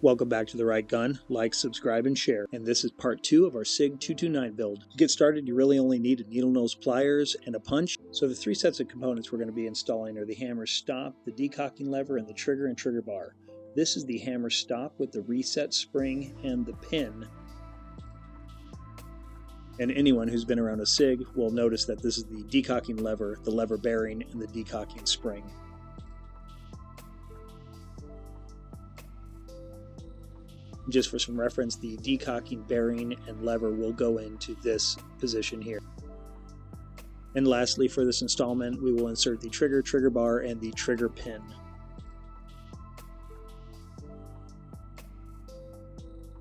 Welcome back to The Right Gun. Like, subscribe, and share. And this is part 2 of our Sig 229 build. To get started, you really only need a needle nose pliers and a punch. So the three sets of components we're going to be installing are the hammer stop, the decocking lever, and the trigger and trigger bar. This is the hammer stop with the reset spring and the pin. And anyone who's been around a Sig will notice that this is the decocking lever, the lever bearing, and the decocking spring. Just for some reference, the decocking bearing and lever will go into this position here. And lastly, for this installment, we will insert the trigger, trigger bar, and the trigger pin.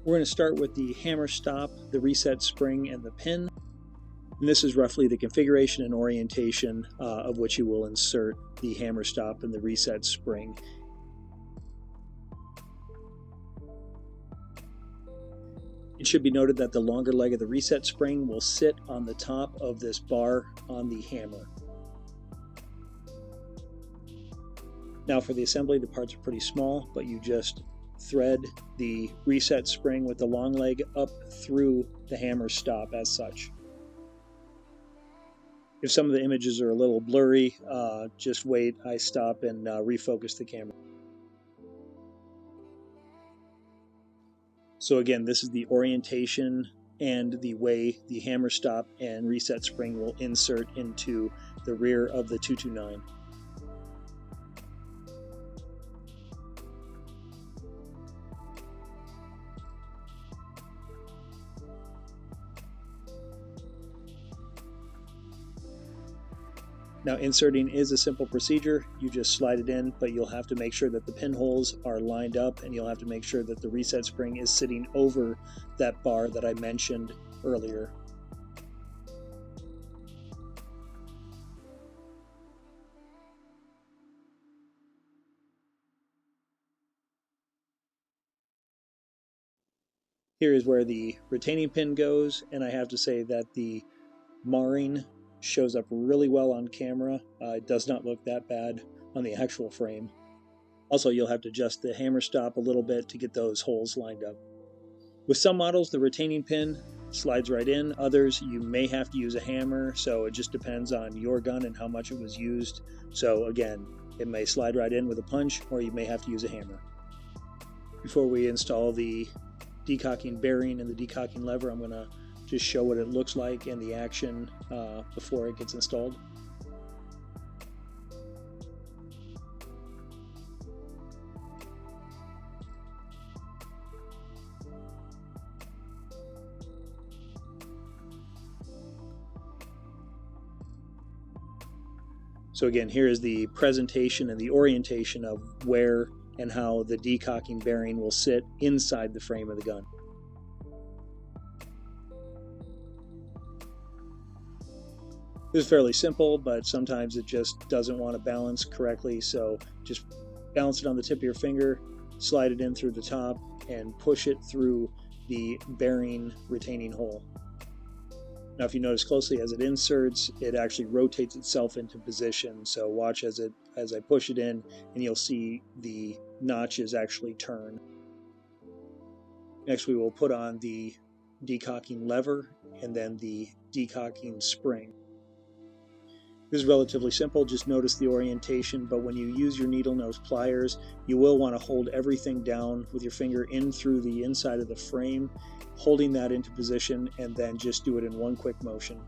We're going to start with the hammer stop, the reset spring, and the pin. And this is roughly the configuration and orientation of which you will insert the hammer stop and the reset spring. It should be noted that the longer leg of the reset spring will sit on the top of this bar on the hammer. Now for the assembly, the parts are pretty small, but you just thread the reset spring with the long leg up through the hammer stop as such. If some of the images are a little blurry, just wait, I stop and refocus the camera. So again, this is the orientation and the way the hammer stop and reset spring will insert into the rear of the 229. Now inserting is a simple procedure. You just slide it in, but you'll have to make sure that the pinholes are lined up, and you'll have to make sure that the reset spring is sitting over that bar that I mentioned earlier. Here is where the retaining pin goes, and I have to say that the marring shows up really well on camera. It does not look that bad on the actual frame. Also, you'll have to adjust the hammer stop a little bit to get those holes lined up. With some models, the retaining pin slides right in. Others, you may have to use a hammer, so it just depends on your gun and how much it was used. So again, it may slide right in with a punch, or you may have to use a hammer. Before we install the decocking bearing and the decocking lever, I'm going to just show what it looks like in the action before it gets installed. So again, here is the presentation and the orientation of where and how the decocking bearing will sit inside the frame of the gun. This is fairly simple, but sometimes it just doesn't want to balance correctly, so just balance it on the tip of your finger, slide it in through the top, and push it through the bearing retaining hole. Now if you notice closely, as it inserts, it actually rotates itself into position, so watch as I push it in, and you'll see the notches actually turn. Next we will put on the decocking lever and then the decocking spring. This is relatively simple, just notice the orientation, but when you use your needle nose pliers, you will want to hold everything down with your finger in through the inside of the frame, holding that into position, and then just do it in one quick motion.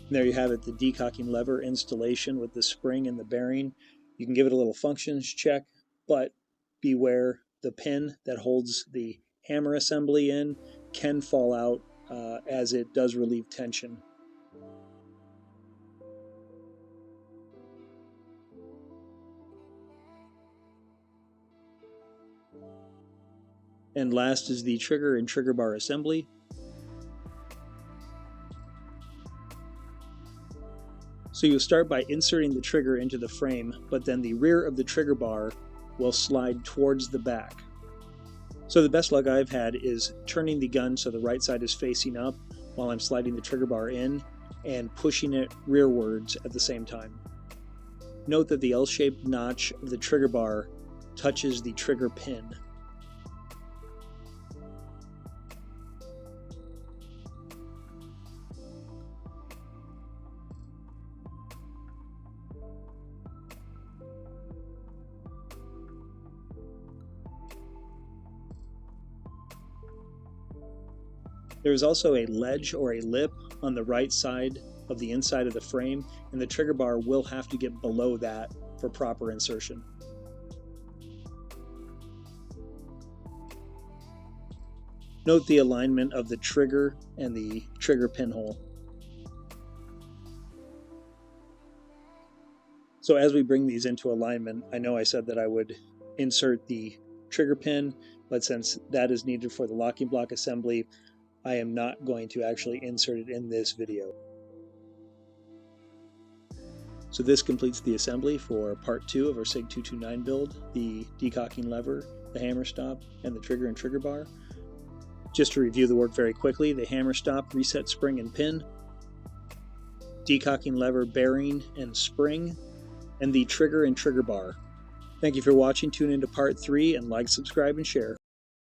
And there you have it, the decocking lever installation with the spring and the bearing. You can give it a little functions check, but beware, the pin that holds the hammer assembly in can fall out as it does relieve tension. And last is the trigger and trigger bar assembly. So you'll start by inserting the trigger into the frame, but then the rear of the trigger bar will slide towards the back. So the best luck I've had is turning the gun so the right side is facing up while I'm sliding the trigger bar in and pushing it rearwards at the same time. Note that the L-shaped notch of the trigger bar touches the trigger pin. There is also a ledge or a lip on the right side of the inside of the frame, and the trigger bar will have to get below that for proper insertion. Note the alignment of the trigger and the trigger pinhole. So as we bring these into alignment, I know I said that I would insert the trigger pin, but since that is needed for the locking block assembly, I am not going to actually insert it in this video. So this completes the assembly for part 2 of our Sig 229 build, the decocking lever, the hammer stop, and the trigger and trigger bar. Just to review the work very quickly, the hammer stop, reset spring and pin, decocking lever bearing and spring, and the trigger and trigger bar. Thank you for watching. Tune into part 3 and like, subscribe, and share.